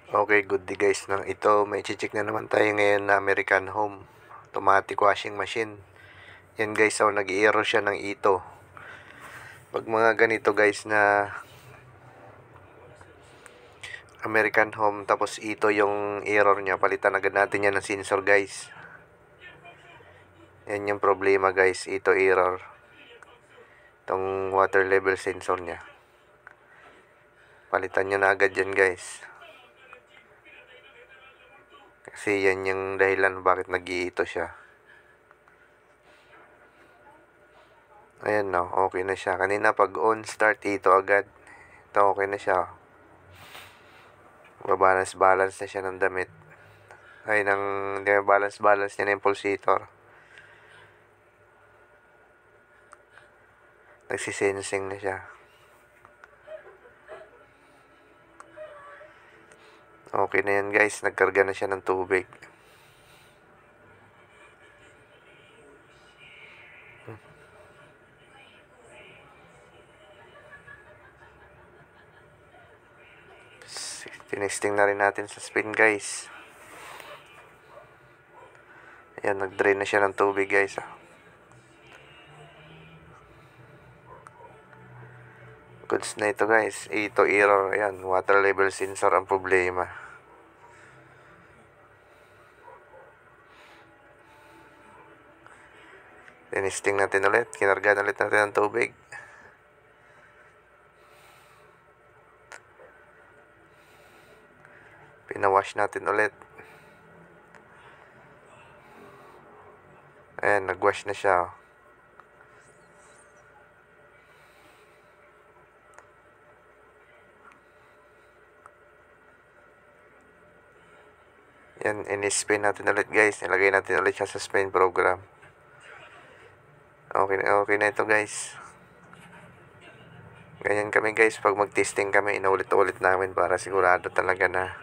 Okay, good day guys. Ito, may check na naman tayo ngayon na American Home automatic washing machine. Yan guys, nag-i-error siya ng ito. Pag mga ganito guys na American Home tapos ito yung error niya, palitan agad natin yan ng sensor guys. Yan yung problema guys, ito error. Itong water level sensor niya. Palitan nyo na agad yan guys. Kasi yan yung dahilan bakit nag-iito siya. Ayan no, okay na siya. Kanina pag on start ito agad. Ito okay na siya. Balance na siya ng damit. Ay, balance niya na yung pulsator. Nagsisensing na siya. Okay na yan guys, nagkarga na siya ng tubig. Tinesting na rin natin sa spin guys. Ayan, nag-drain na siya ng tubig guys. Goods na ito guys. Ito error. Ayan, water level sensor ang problema. Tinesting natin ulit. Kinargahan ulit natin ng tubig. Pinawash natin ulit. Ayan, nagwash na siya. Yan, in-spin natin ulit guys. Nilagay natin ulit siya sa spin program. Okay na ito guys. Ganyan kami guys. Pag mag-testing kami, inaulit-ulit namin para sigurado talaga na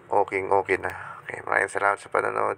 okay na. Okay, maraming salamat sa panonood.